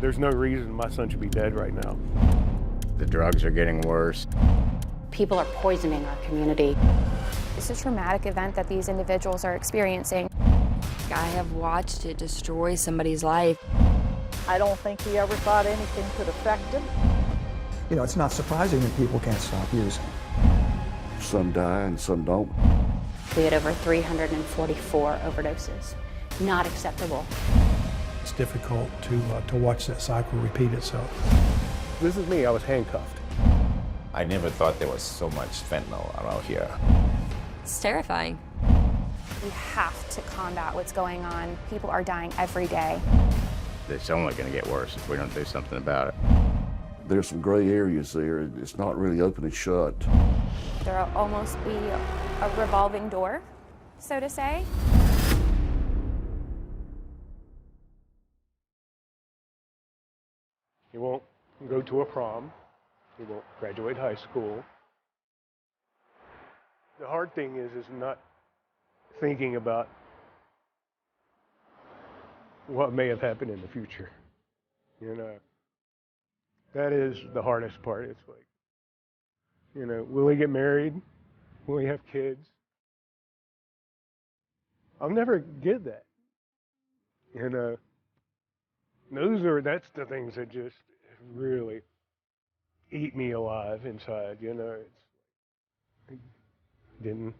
There's no reason my son should be dead right now. The drugs are getting worse. People are poisoning our community. It's a traumatic event that these individuals are experiencing. I have watched it destroy somebody's life. I don't think he ever thought anything could affect him. You know, it's not surprising that people can't stop using. Some die and some don't. We had over 344 overdoses. Not acceptable. It's difficult to watch that cycle repeat itself. This is me, I was handcuffed. I never thought there was so much fentanyl around here. It's terrifying. We have to combat what's going on. People are dying every day. It's only going to get worse if we don't do something about it. There's some gray areas there. It's not really open and shut. There'll almost be a revolving door, so to say. He won't go to a prom. He won't graduate high school. The hard thing is not thinking about what may have happened in the future. You know, that is the hardest part. It's like, you know, will he get married? Will he have kids? I'll never get that. You know, that's the things that just really eat me alive inside. You know, didn't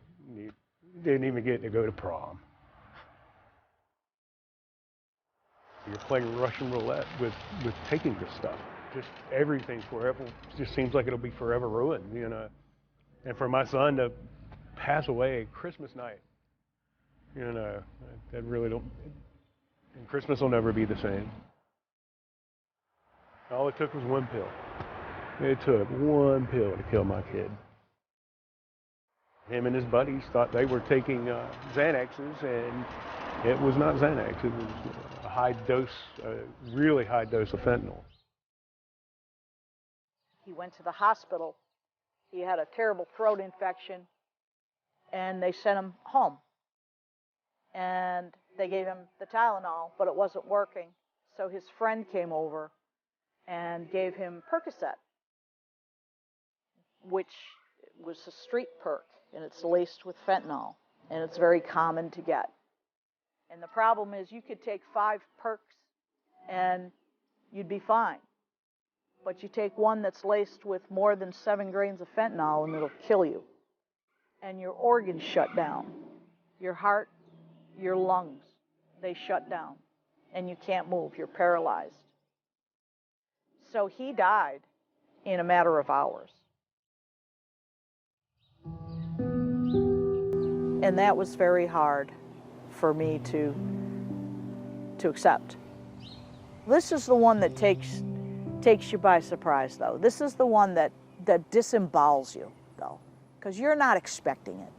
even get to go to prom. You're playing Russian roulette with taking this stuff. Just everything forever. Just seems like it'll be forever ruined, you know. And for my son to pass away Christmas night, you know, that really don't. And Christmas will never be the same. All it took was one pill. It took one pill to kill my kid. Him and his buddies thought they were taking Xanaxes, and it was not Xanax. It was a high dose, really high dose of fentanyl. He went to the hospital. He had a terrible throat infection, and they sent him home. And they gave him the Tylenol, but it wasn't working. So his friend came over and gave him Percocet, which was a street perk, and it's laced with fentanyl, and it's very common to get. And the problem is you could take 5 perks and you'd be fine. But you take one that's laced with more than 7 grains of fentanyl and it'll kill you. And your organs shut down. Your heart, your lungs, they shut down. And you can't move, you're paralyzed. So he died in a matter of hours. And that was very hard for me to accept. This is the one that takes you by surprise, though. This is the one that disembowels you, though, because you're not expecting it.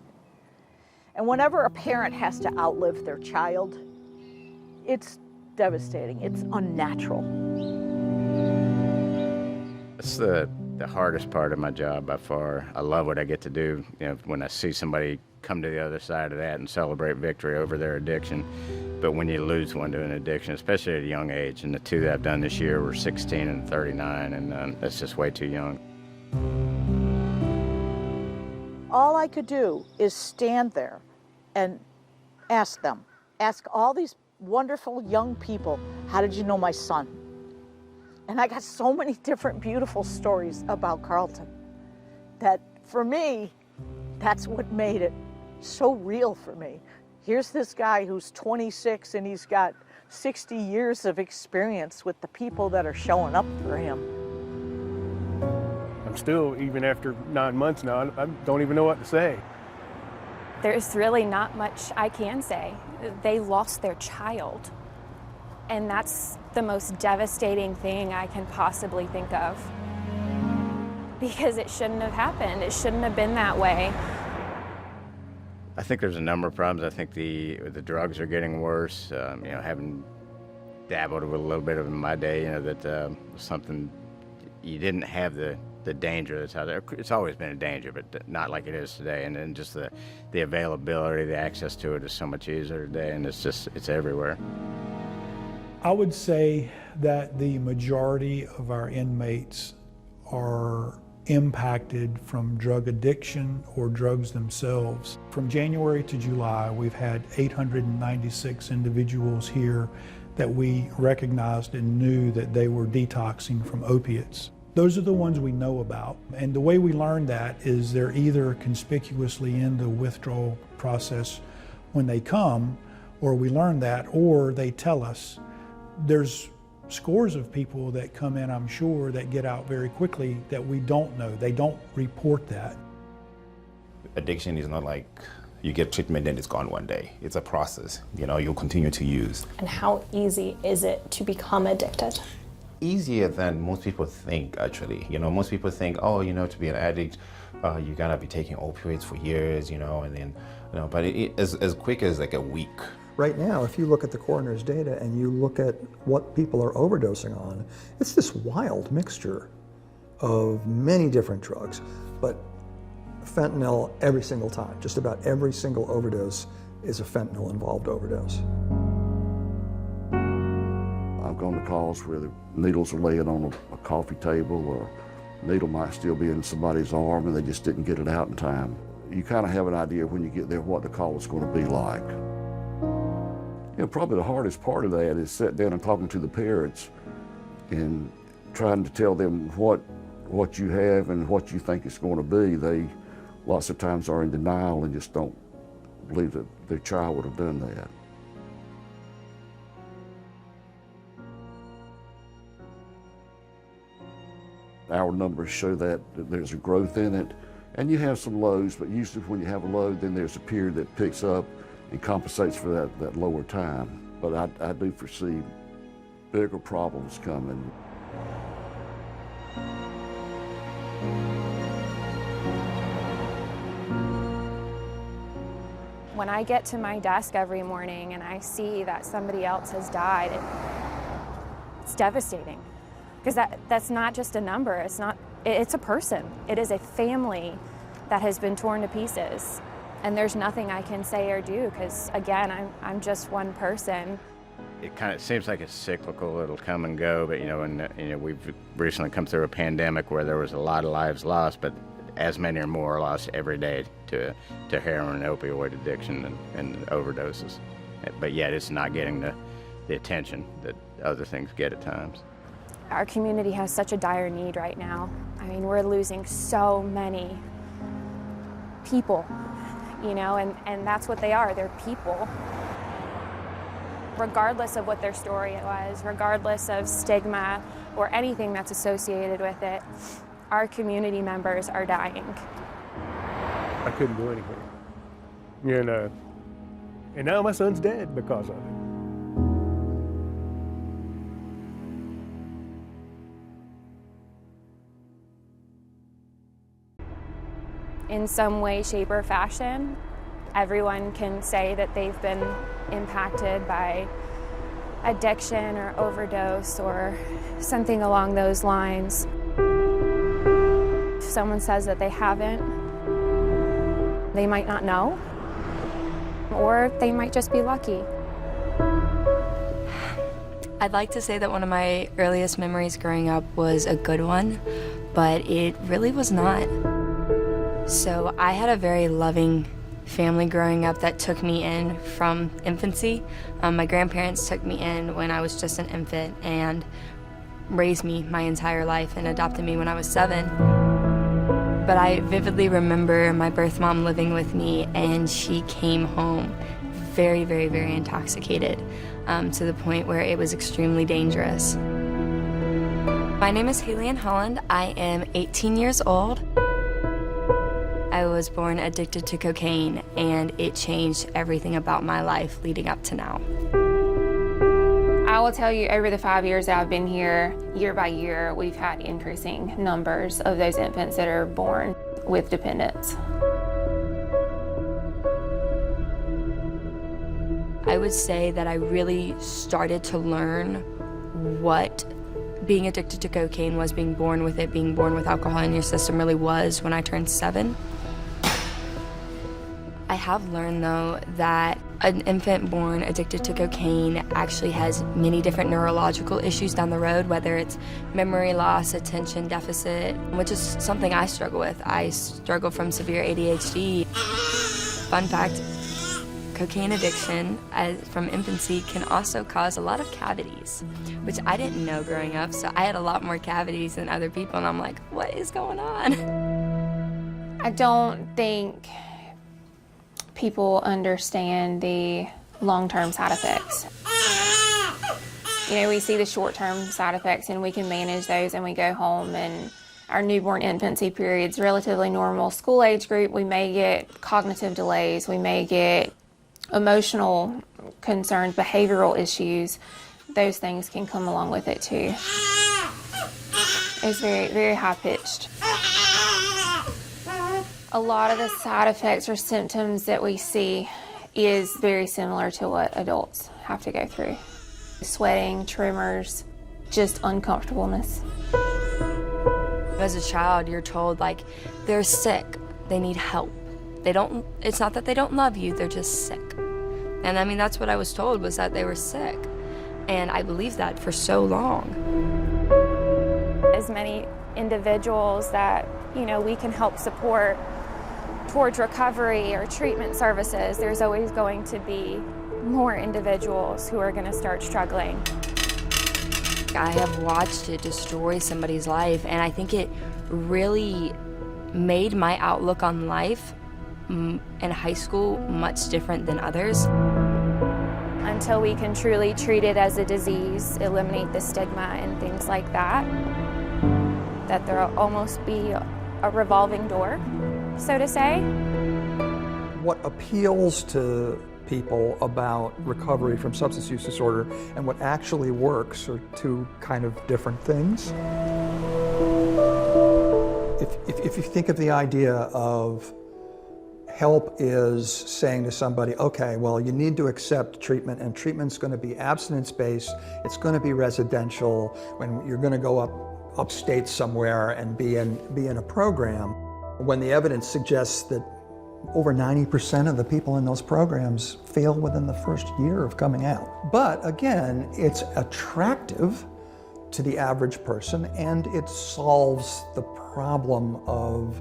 And whenever a parent has to outlive their child, it's devastating. It's unnatural. It's the hardest part of my job by far. I love what I get to do. You know, when I see somebody come to the other side of that and celebrate victory over their addiction. But when you lose one to an addiction, especially at a young age, and the 2 that I've done this year were 16 and 39, and that's just way too young. All I could do is stand there and ask all these wonderful young people, how did you know my son? And I got so many different beautiful stories about Carlton that for me, that's what made it so real for me. Here's this guy who's 26 and he's got 60 years of experience with the people that are showing up for him. I'm still, even after 9 months now, I don't even know what to say. There's really not much I can say. They lost their child. And that's the most devastating thing I can possibly think of. Because it shouldn't have happened. It shouldn't have been that way. I think there's a number of problems. I think the drugs are getting worse. You know, having dabbled with a little bit of it in my day, you know, that something, you didn't have the danger that's out there. It's always been a danger, but not like it is today. And then just the availability, the access to it is so much easier today, and it's everywhere. I would say that the majority of our inmates are impacted from drug addiction or drugs themselves. From January to July, we've had 896 individuals here that we recognized and knew that they were detoxing from opiates. Those are the ones we know about. And the way we learn that is they're either conspicuously in the withdrawal process when they come, or we learn that, or they tell us. There's scores of people that come in, I'm sure, that get out very quickly that we don't know. They don't report that. Addiction is not like you get treatment and it's gone one day. It's a process. You know, you'll continue to use. And how easy is it to become addicted? Easier than most people think, actually. You know, most people think, oh, you know, to be an addict, you gotta be taking opioids for years, you know, and then, you know, but as quick as like a week. Right now, if you look at the coroner's data and you look at what people are overdosing on, it's this wild mixture of many different drugs. But fentanyl every single time, just about every single overdose is a fentanyl-involved overdose. I've gone to calls where the needles are laying on a coffee table, or a needle might still be in somebody's arm and they just didn't get it out in time. You kind of have an idea when you get there what the call is going to be like. You know, probably the hardest part of that is sitting down and talking to the parents and trying to tell them what you have and what you think it's going to be. They lots of times are in denial and just don't believe that their child would have done that. Our numbers show that there's a growth in it, and you have some lows, but usually when you have a low, then there's a period that picks up and compensates for that lower time. But I do foresee bigger problems coming. When I get to my desk every morning and I see that somebody else has died, it's devastating. Because that's not just a number, it's a person. It is a family that has been torn to pieces. And there's nothing I can say or do, because again, I'm just one person. It kind of seems like it's cyclical, it'll come and go, but you know, we've recently come through a pandemic where there was a lot of lives lost, but as many or more are lost every day to heroin and opioid addiction and overdoses. But yet it's not getting the attention that other things get at times. Our community has such a dire need right now. I mean, we're losing so many people, you know, and that's what they are, they're people. Regardless of what their story was, regardless of stigma or anything that's associated with it, our community members are dying. I couldn't do anything. And now my son's dead because of it. In some way, shape, or fashion, everyone can say that they've been impacted by addiction or overdose or something along those lines. If someone says that they haven't, they might not know, or they might just be lucky. I'd like to say that one of my earliest memories growing up was a good one, but it really was not. So I had a very loving family growing up that took me in from infancy. My grandparents took me in when I was just an infant and raised me my entire life and adopted me when I was 7. But I vividly remember my birth mom living with me, and she came home very, very, very intoxicated to the point where it was extremely dangerous. My name is Haley Ann Holland. I am 18 years old. I was born addicted to cocaine, and it changed everything about my life leading up to now. I will tell you, over the 5 years that I've been here, year by year, we've had increasing numbers of those infants that are born with dependence. I would say that I really started to learn what being addicted to cocaine was, being born with it, being born with alcohol in your system really was when I turned 7. I have learned, though, that An infant born addicted to cocaine actually has many different neurological issues down the road, whether it's memory loss, attention deficit, which is something I struggle with. I struggle from severe ADHD. Fun fact, cocaine addiction from infancy can also cause a lot of cavities, which I didn't know growing up, so I had a lot more cavities than other people, and I'm like, what is going on? I don't think people understand the long-term side effects. You know, we see the short-term side effects and we can manage those and we go home, and our newborn infancy period's relatively normal. School age group, we may get cognitive delays, we may get emotional concerns, behavioral issues. Those things can come along with it too. It's very, very high-pitched. A lot of the side effects or symptoms that we see is very similar to what adults have to go through. Sweating, tremors, just uncomfortableness. As a child, you're told, like, they're sick, they need help. It's not that they don't love you, they're just sick. And I mean, that's what I was told, was that they were sick. And I believed that for so long. As many individuals that, you know, we can help support towards recovery or treatment services, there's always going to be more individuals who are going to start struggling. I have watched it destroy somebody's life, and I think it really made my outlook on life in high school much different than others. Until we can truly treat it as a disease, eliminate the stigma and things like that, that there'll almost be a revolving door, so to say. What appeals to people about recovery from substance use disorder and what actually works are two kind of different things. If you think of the idea of help is saying to somebody, okay, well, you need to accept treatment, and treatment's going to be abstinence-based, it's going to be residential, when you're going to go upstate somewhere and be in a program, when the evidence suggests that over 90% of the people in those programs fail within the first year of coming out. But again, it's attractive to the average person, and it solves the problem of,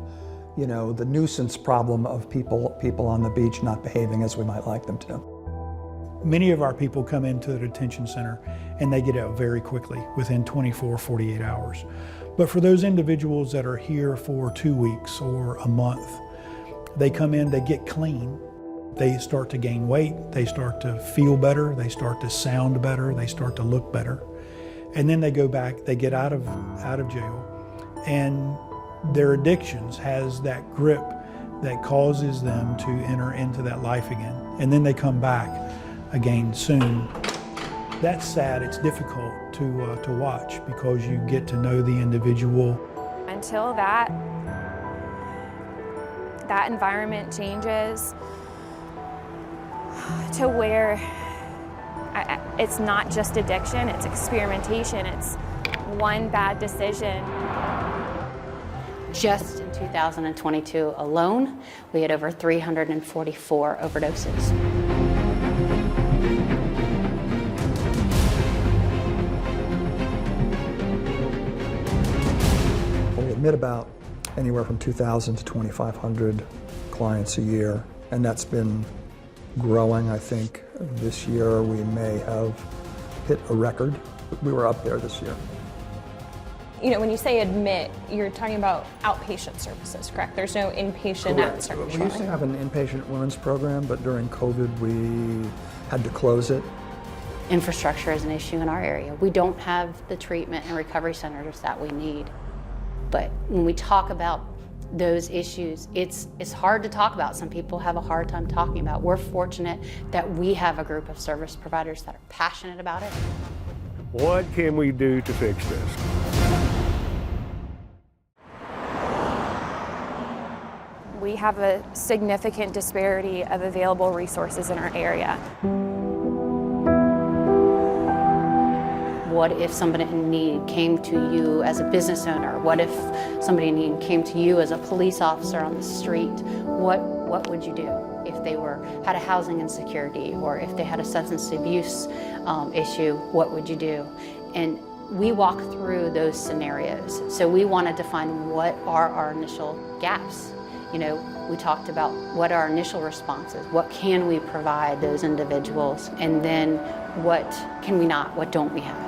you know, the nuisance problem of people on the beach not behaving as we might like them to. Many of our people come into the detention center and they get out very quickly, within 24, 48 hours. But for those individuals that are here for 2 weeks or a month, they come in, they get clean, they start to gain weight, they start to feel better, they start to sound better, they start to look better. And then they go back, they get out of jail, and their addictions has that grip that causes them to enter into that life again. And then they come back again soon. That's sad, it's difficult to watch, because you get to know the individual. Until that environment changes to where it's not just addiction, it's experimentation, it's one bad decision. Just in 2022 alone, we had over 344 overdoses. We admit about anywhere from 2,000 to 2,500 clients a year, and that's been growing. I think this year we may have hit a record. We were up there this year. You know, when you say admit, you're talking about outpatient services, correct? There's no inpatient at Circle. We used to have an inpatient women's program, but during COVID we had to close it. Infrastructure is an issue in our area. We don't have the treatment and recovery centers that we need. But when we talk about those issues, it's hard to talk about. Some people have a hard time talking about. We're fortunate that we have a group of service providers that are passionate about it. What can we do to fix this? We have a significant disparity of available resources in our area. What if somebody in need came to you as a business owner? What if somebody in need came to you as a police officer on the street? What what would you do? If they had a housing insecurity, or if they had a substance abuse issue, what would you do? And we walk through those scenarios. So we want to define what are our initial gaps. You know, we talked about what our initial responses, what can we provide those individuals, and then what can we not, what don't we have?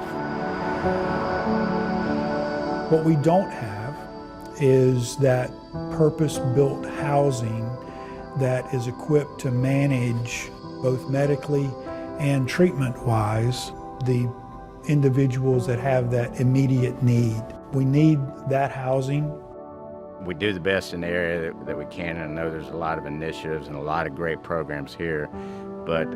What we don't have is that purpose-built housing that is equipped to manage both medically and treatment-wise the individuals that have that immediate need. We need that housing. We do the best in the area that we can, and I know there's a lot of initiatives and a lot of great programs here, but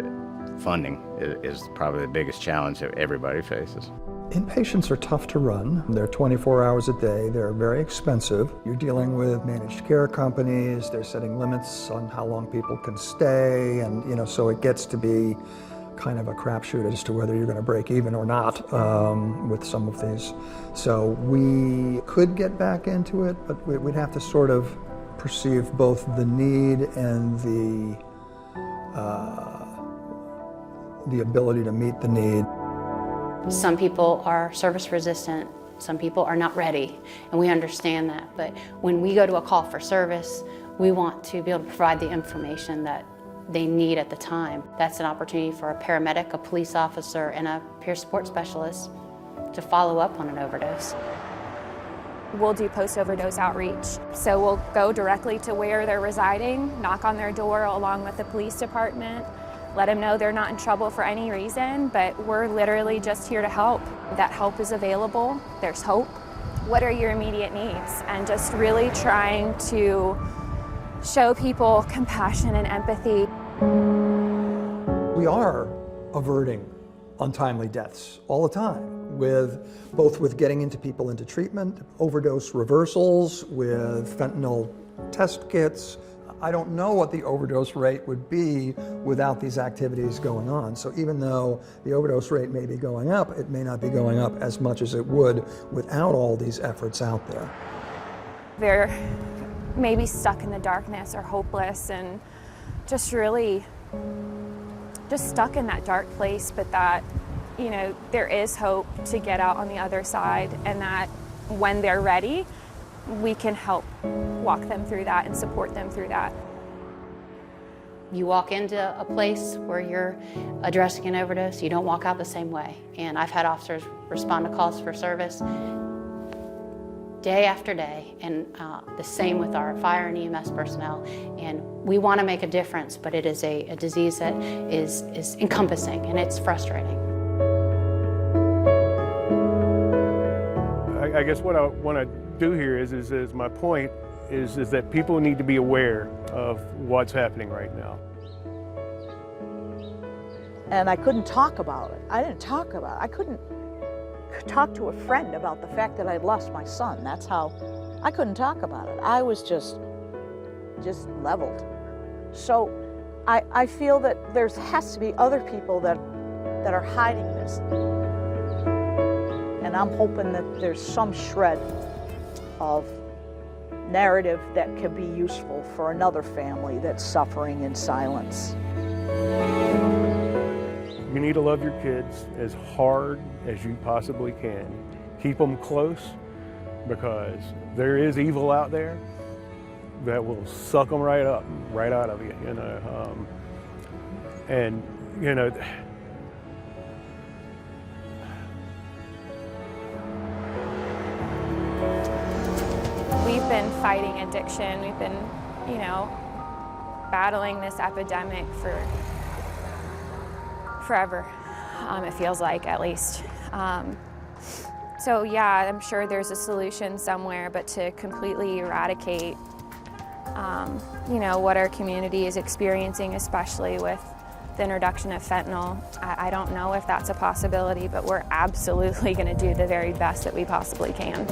funding is probably the biggest challenge that everybody faces. Inpatients are tough to run. They're 24 hours a day. They're very expensive. You're dealing with managed care companies. They're setting limits on how long people can stay, and so it gets to be kind of a crapshoot as to whether you're going to break even or not with some of these. So we could get back into it, but we'd have to sort of perceive both the need and the ability to meet the need. Some people are service resistant, some people are not ready, and we understand that. But when we go to a call for service, we want to be able to provide the information that they need at the time. That's an opportunity for a paramedic, a police officer, and a peer support specialist to follow up on an overdose. We'll do post-overdose outreach. So we'll go directly to where they're residing, knock on their door along with the police department, let them know they're not in trouble for any reason, but we're literally just here to help. That help is available, there's hope. What are your immediate needs? And just really trying to show people compassion and empathy. We are averting untimely deaths all the time, both with getting people into treatment, overdose reversals, with fentanyl test kits. I don't know what the overdose rate would be without these activities going on. So even though the overdose rate may be going up, it may not be going up as much as it would without all these efforts out there. They're maybe stuck in the darkness or hopeless and just really just stuck in that dark place, but that, there is hope to get out on the other side, and that when they're ready, we can help walk them through that and support them through that. You walk into a place where you're addressing an overdose, you don't walk out the same way. And I've had officers respond to calls for service day after day, and the same with our fire and EMS personnel. And we want to make a difference, but it is a disease that is encompassing, and it's frustrating. I guess what I want to do here is my point is that people need to be aware of what's happening right now. And I couldn't talk about it. I didn't talk about it. I couldn't talk to a friend about the fact that I'd lost my son. That's how I couldn't talk about it. I was just leveled. So I feel that there has to be other people that are hiding this. And I'm hoping that there's some shred of narrative that could be useful for another family that's suffering in silence. You need to love your kids as hard as you possibly can. Keep them close, because there is evil out there that will suck them right out of you, and We've been fighting addiction. We've been, battling this epidemic for forever. It feels like, at least. So yeah, I'm sure there's a solution somewhere, but to completely eradicate, what our community is experiencing, especially with the introduction of fentanyl, I don't know if that's a possibility, but we're absolutely going to do the very best that we possibly can.